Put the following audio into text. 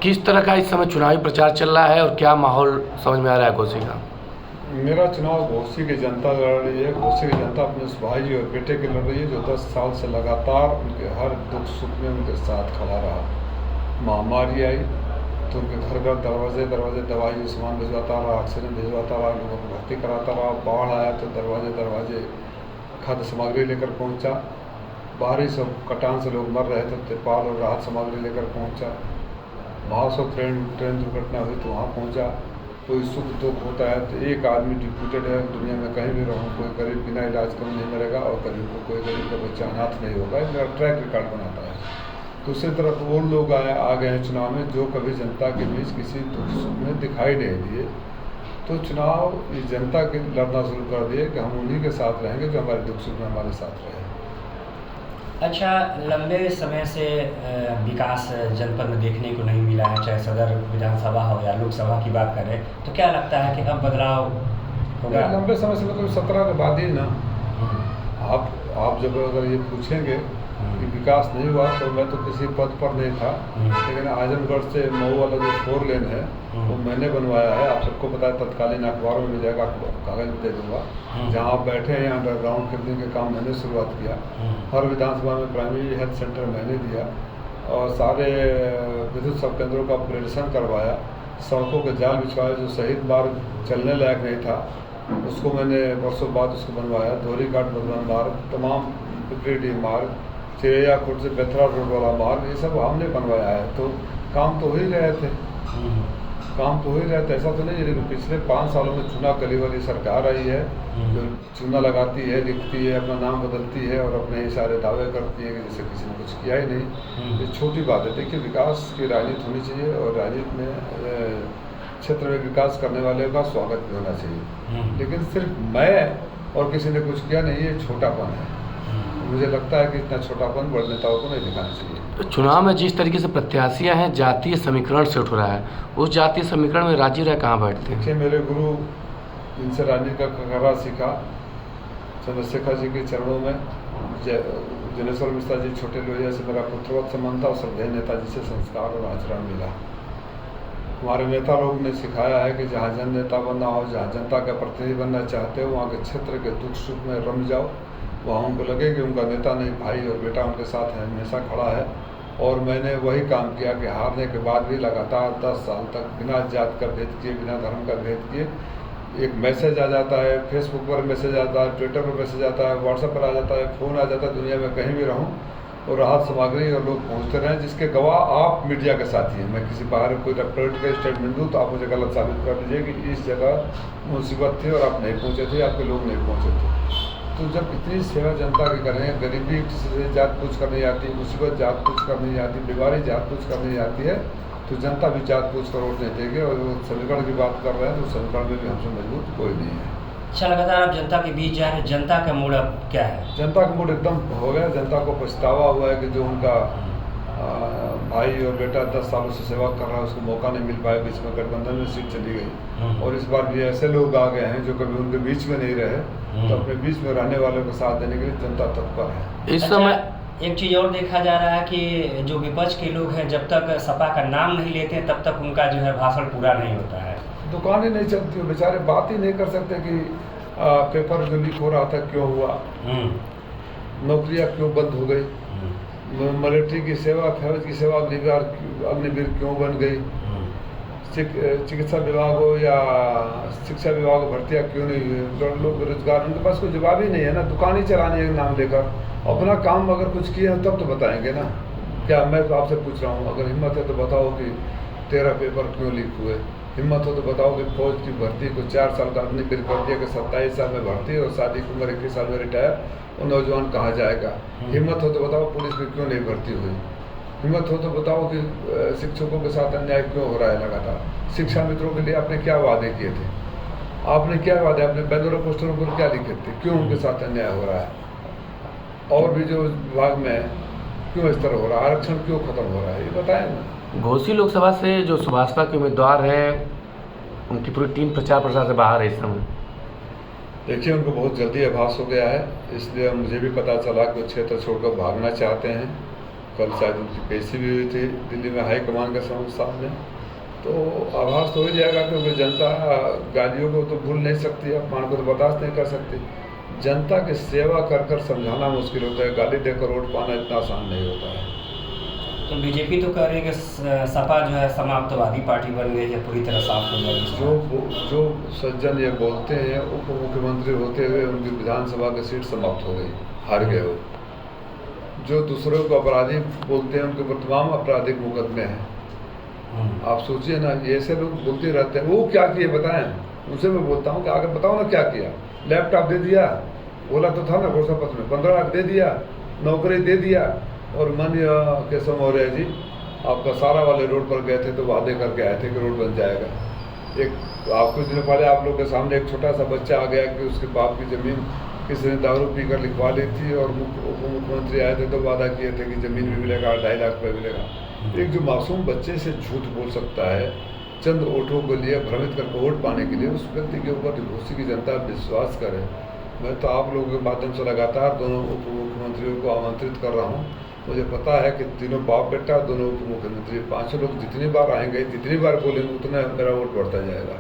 किस तरह का इस समय चुनावी प्रचार चल रहा है और क्या माहौल समझ में आ रहा है घोसी का? मेरा चुनाव घोसी की जनता लड़ रही है। घोसी की जनता अपने उस भाई और बेटे के लड़ रही है जो 10 साल से लगातार उनके हर दुख सुख में उनके साथ खड़ा रहा। महामारी आई तो उनके घर घर दरवाजे दरवाजे दवाई सामान भिजवाता रहा, ऑक्सीजन भिजवाता रहा, लोगों को भर्ती कराता रहा। बाढ़ आया तो दरवाजे दरवाजे खाद्य सामग्री लेकर पहुंचा। बारिश और कटान से लोग मर रहे थे, तिरपाल और राहत सामग्री लेकर पहुंचा। महासो ट्रेन दुर्घटना हुई तो वहाँ पहुंचा। कोई सुख दुख होता है तो एक आदमी डिप्यूटेड है। दुनिया में कहीं भी रहूँ कोई गरीब बिना इलाज कम नहीं मरेगा और कोई गरीब का बच्चा अनाथ नहीं होगा। मेरा ट्रैक रिकॉर्ड बनाता है। दूसरी तरफ वो लोग आ गए हैं चुनाव में जो कभी जनता के बीच किसी दुख सुख में दिखाई नहीं दिए। तो चुनाव इस जनता के लड़ना शुरू कर दिए कि हम उन्हीं के साथ रहेंगे जो हमारे दुख सुख में हमारे साथ रहे। अच्छा, लंबे समय से विकास जनपद में देखने को नहीं मिला है, चाहे सदर विधानसभा हो या लोकसभा की बात करें, तो क्या लगता है कि अब बदलाव होगा? लंबे समय से मतलब 17 के बाद ही ना। आप जब अगर ये पूछेंगे कि विकास नहीं हुआ तो मैं तो किसी पद पर नहीं था, लेकिन आजमगढ़ से मऊ वाला जो 4 लेन है वो मैंने बनवाया है। आप सबको पता है, तत्कालीन अखबारों में मिल जाएगा, कागज दे दूँगा। जहाँ आप बैठे हैं अंडरग्राउंड फिल्डिंग के काम मैंने शुरुआत किया। हर विधानसभा में प्राइमरी हेल्थ सेंटर मैंने दिया और सारे विद्युत सब केंद्रों का ऑपरेशन करवाया। सड़कों के जाल बिछवाए, जो शहीद मार्ग चलने लायक नहीं था उसको मैंने वर्षों बाद उसको बनवाया। दोहरी घाट बदवन मार्ग, तमाम पिपरी मार्ग, चिड़ैया खुर्द से बेथरा रोड वाला मार्ग, ये सब हमने बनवाया है। तो काम तो हो ही रहे थे, ऐसा तो नहीं। लेकिन पिछले 5 सालों में चुना कली वाली सरकार आई है जो चुना लगाती है, लिखती है, अपना नाम बदलती है और अपने ही सारे दावे करती है कि जैसे किसी ने कुछ किया ही नहीं। ये छोटी बात है। देखिए, विकास की राजनीति होनी चाहिए और राजनीति में क्षेत्र में विकास करने वाले का स्वागत भी होना चाहिए। लेकिन सिर्फ मैं और किसी ने कुछ किया नहीं, ये छोटापन है। मुझे लगता है कि इतना छोटापन बड़े नेताओं को नहीं दिखाना चाहिए। तो चुनाव में जिस तरीके से प्रत्याशियां हैं, जातीय समीकरण से उठ रहा है, उस जातीय समीकरण में राजीव राय कहाँ बैठते हैं? देखिए, मेरे गुरु जिनसे राजनीति का ककरा सीखा, चंद्रशेखर जी के चरणों में, जनेश्वर मिश्रा जी छोटे लोहिया से मेरा पुत्रवत संबंध था और श्रद्धेय नेताजी से संस्कार और आचरण मिला। हमारे नेता लोग ने सिखाया है कि जहाँ जन नेता बनना हो, जहाँ जनता का प्रतिनिधि बनना चाहते हो, वहाँ के क्षेत्र के दुख सुख में रम जाओ। वहाँ उनको लगे कि उनका नेता नहीं, भाई और बेटा उनके साथ है, हमेशा खड़ा है। और मैंने वही काम किया कि हारने के बाद भी लगातार 10 साल तक बिना जात का भेद किए, बिना धर्म का भेद किए, एक मैसेज आ जाता है, फेसबुक पर मैसेज आता है, ट्विटर पर मैसेज आता है, व्हाट्सएप पर आ जाता है, फ़ोन आ जाता है, दुनिया में कहीं भी रहूँ और राहत सामग्री और लोग पहुँचते रहें, जिसके गवाह आप मीडिया के साथी हैं। मैं किसी बाहर कोई पॉलिटिकल स्टेटमेंट दूँ तो आप मुझे गलत साबित कर दीजिए कि इस जगह मुसीबत थी और आप नहीं पहुँचे थे, आपके लोग नहीं पहुँचे थे। तो जब इतनी सेवा जनता की कर रहे हैं, गरीबी से जात पूछ कर नहीं आती, मुसीबत जात पूछ कर नहीं आती, बीमारी जात पूछ कर नहीं आती है, तो जनता भी जात पूछ कर वोट नहीं देगी। और वो समीकरण की बात कर रहे हैं तो समीकरण में भी हमसे मजबूत कोई नहीं है। अच्छा, लगातार आप जनता के बीच जा रहे हैं, जनता का मूड अब क्या है? जनता का मूड एकदम हो गया। जनता को पछतावा हुआ है कि जो उनका भाई और बेटा 10 सालों से सेवा कर रहा है उसको मौका नहीं मिल पाया, बीच में गठबंधन में सीट चली गई। और इस बार भी ऐसे लोग आ गए हैं जो कभी उनके बीच में नहीं रहे, तो अपने बीच में रहने वालों को साथ देने के लिए जनता तत्पर है। इस समय एक चीज़ और देखा जा रहा है कि जो विपक्ष के लोग हैं, जब तक सपा का नाम नहीं लेते हैं तब तक उनका जो है भाषण पूरा नहीं होता है। दुकानें नहीं चलती, बेचारे बात ही नहीं कर सकते कि पेपर जो लीक हो रहा था क्यों हुआ, नौकरियां क्यों बंद हो गई, मिलिट्री की सेवा, फौज की सेवा, अग्निवीर क्यों बन गई, चिकित्सा विभाग हो या शिक्षा विभाग भर्तियाँ क्यों नहीं हुई, लोग बेरोजगार, उनके पास कोई जवाब ही नहीं है ना। दुकान ही चलाने का नाम लेकर अपना काम अगर कुछ किए हैं तब तो बताएंगे ना। क्या मैं तो आपसे पूछ रहा हूँ, अगर हिम्मत है तो बताओ कि 13 पेपर क्यों लीक हुए, हिम्मत हो तो बताओ कि फौज की भर्ती को 4 साल का अग्निवीर कर दिया कि 27 साल में भर्ती और शादी की उम्र 21 साल में रिटायर, वो नौजवान कहाँ जाएगा। हिम्मत हो तो बताओ पुलिस में क्यों नहीं भर्ती हुई, हिम्मत हो तो बताओ कि शिक्षकों के साथ अन्याय क्यों हो रहा है लगातार। शिक्षा मित्रों के लिए आपने क्या वादे किए थे, आपने क्या वादे, आपने बैनरों पोस्टरों पर क्या लिखे थे, क्यों उनके साथ अन्याय हो रहा है। और भी जो विभाग में क्यों इस तरह हो रहा है, आरक्षण क्यों खत्म हो रहा है, ये बताएं ना। घोसी लोकसभा से जो सुभाषपा के उम्मीदवार हैं, उनकी पूरी टीम प्रचार प्रसार से बाहर है इस समय। देखिए, उनको बहुत जल्दी आभास हो गया है, इसलिए मुझे भी पता चला कि वो क्षेत्र छोड़कर भागना चाहते हैं। कल शायद उनकी पेशी भी हुई थी दिल्ली में हाई कमान के सामने। तो आभास तो हो जाएगा क्योंकि जनता गालियों को तो भूल नहीं सकती, अपमान को तो बर्दाश्त नहीं कर सकती। जनता की सेवा कर कर समझाना मुश्किल होता है, गाली देकर वोट पाना इतना आसान नहीं होता है। तो बीजेपी तो कह रही है कि सपा जो है समाप्तवादी पार्टी बन गई है, पूरी तरह साफ हो गई। जो सज्जन ये बोलते हैं, उप मुख्यमंत्री होते हुए उनकी विधानसभा की सीट समाप्त हो गई, हार गए वो। जो दूसरों को अपराधी बोलते हैं उनके ऊपर तमाम आपराधिक मुकदमे हैं। आप सोचिए ना, ये ऐसे लोग बोलते रहते हैं। वो क्या किए बताएं, उनसे मैं बोलता हूँ कि आगे बताओ ना क्या किया। लैपटॉप दे दिया, बोला तो था ना घोषणा पत्र में, 15 लाख दे दिया, नौकरी दे दिया। और माननीय केशव मौर्य जी आपका सारा वाले रोड पर गए थे तो वादे करके आए थे कि रोड बन जाएगा। आप कुछ दिनों पहले आप लोग के सामने एक छोटा सा बच्चा आ गया कि उसके बाप की ज़मीन किसी ने दारू पीकर लिखवा ली थी और उप मुख्यमंत्री आए थे तो वादा किए थे कि ज़मीन भी मिलेगा, 2.5 लाख रुपये मिलेगा। एक जो मासूम बच्चे से झूठ बोल सकता है चंद वोटों के लिए, भ्रमित करके वोट पाने के लिए, उस व्यक्ति के ऊपर घोषी की जनता विश्वास करे। मैं तो आप लोगों के माध्यम से लगातार दोनों उप मुख्यमंत्रियों को आमंत्रित कर रहा हूँ। मुझे पता है कि तीनों बाप बेटा, दोनों उप मुख्यमंत्री, 5 लोग जितनी बार आएंगे, जितनी बार बोलेंगे, उतना मेरा वोट बढ़ता जाएगा।